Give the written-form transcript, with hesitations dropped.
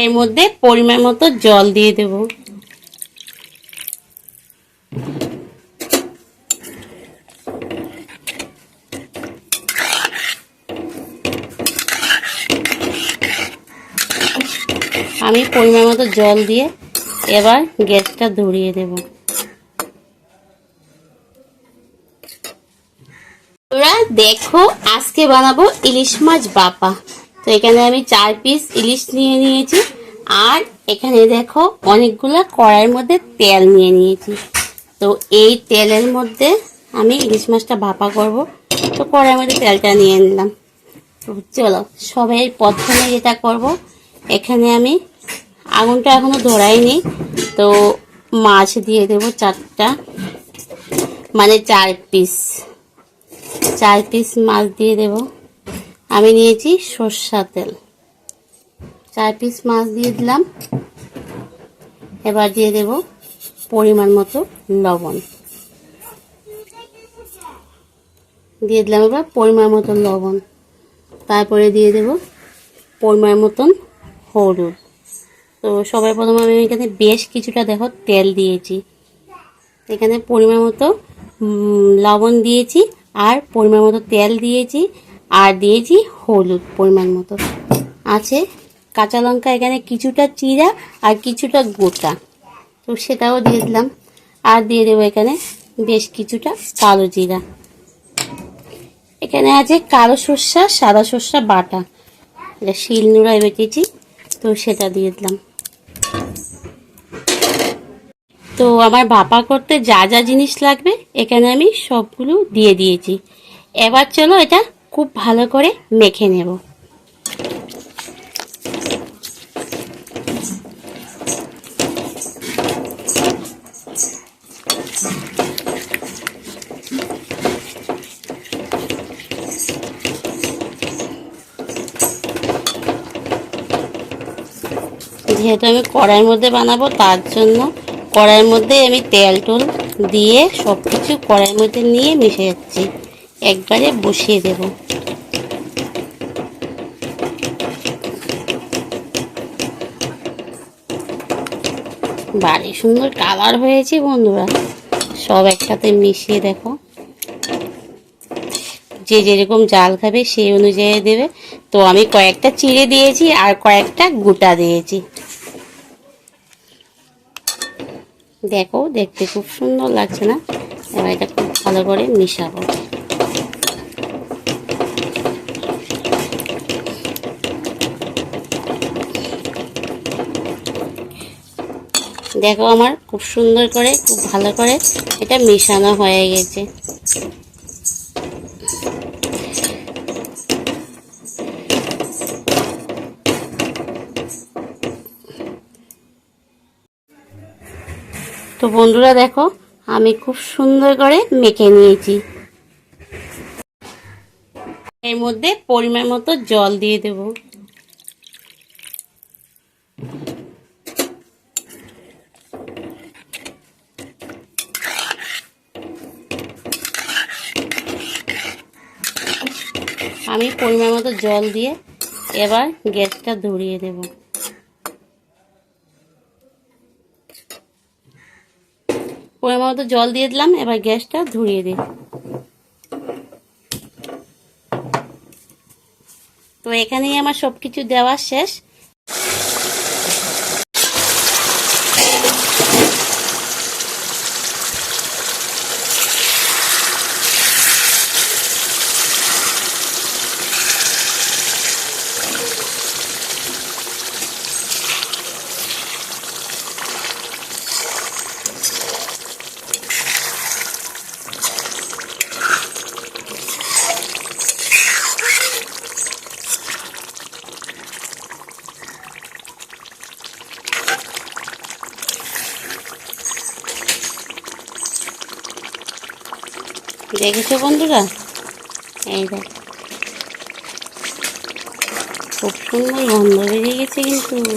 এর মধ্যে পরিমাণ মতো জল দিয়ে দেব। আমি পরিমাণ মতো জল দিয়ে এবার গ্যাসটা ধরিয়ে দেব। তোরা দেখো, আজকে বানাবো ইলিশ মাছ বাপা। তো এখানে আমি 4 পিস ইলিশ নিয়ে নিয়েছি, আর এখানে দেখো অনেকগুলো কড়াইয়ের মধ্যে তেল নিয়ে নিয়েছি। তো এই তেলের মধ্যে আমি ইলিশ মাছটা ভাপা করব। তো কড়াইয়ের মধ্যে তেলটা নিয়ে নিলাম। তো চলো, সবাই প্রথমে যেটা করব, এখানে আমি আগুনটা এখনো ধরাইনি, তো মাছ দিয়ে দেব 4টা, মানে 4 পিস মাছ দিয়ে দেব। আমি নিয়েছি সরষের তেল। 4 পিস মাছ দিয়ে দিলাম। এবার দিয়ে দেব পরিমাণ মতো লবণ। দিয়ে দিলাম এবার পরিমাণ মতো লবণ। তারপরে দিয়ে দেব পরিমাণ মতন হলুদ। তো সবার প্রথমে আমি এখানে বেশ কিছুটা দেখো তেল দিয়েছি। এখানে পরিমাণ মতো লবণ দিয়েছি, আর পরিমাণ মতো তেল দিয়েছি, আর দিয়েছি হলুদ পরিমাণ মতো। আছে কাঁচা লঙ্কা এখানে কিছুটা চিরা আর কিছুটা গোটা, তো সেটাও দিয়ে দিলাম। আর দিয়ে দেবো এখানে বেশ কিছুটা কালো জিরা। এখানে আছে কালো সর্ষা, সাদা সর্ষা বাটা, এটা শিলনোড়ায় বেটেছি, তো সেটা দিয়ে দিলাম। তো আমার ভাপা করতে যা যা জিনিস লাগবে এখানে আমি সবগুলো দিয়ে দিয়েছি। এবার চলো এটা খুব ভালো করে মেখে নেব। যেহেতু আমি কড়াইয়ের মধ্যে বানাবো, তার জন্য কড়াইয়ের মধ্যে আমি তেল টুল দিয়ে সব কিছু কড়াইয়ের মধ্যে নিয়ে মিশে যাচ্ছি, একবারে বসিয়ে দেব। বাড়ি সুন্দর কালার হয়েছে বন্ধুরা, সব একসাথে মিশিয়ে দেখো। যে যেরকম জাল খাবে সেই অনুযায়ী দেবে। তো আমি কয়েকটা চিড়ে দিয়েছি আর কয়েকটা গোটা দিয়েছি। দেখো, দেখতে খুব সুন্দর লাগছে না? এবার এটা খুব ভালো করে মিশাবো। দেখো আমার খুব সুন্দর করে, খুব ভালো করে এটা মেশানো হয়ে গেছে। তো বন্ধুরা দেখো, আমি খুব সুন্দর করে মেখে নিয়েছি। এর মধ্যে পরিমাণ মতো জল দিয়ে দেব। আমি পরিমাণ মতো জল দিয়ে এবার গ্যাসটা ধরিয়ে দেব। পরিমাণ মতো জল দিয়ে দিলাম, এবার গ্যাসটা ধরিয়ে দিই। তো এখানেই আমার সবকিছু দেওয়া শেষ। দেখেছো বন্ধুরা, এই দেখ খুব সুন্দর গন্ধ বেরিয়ে গেছে কিন্তু।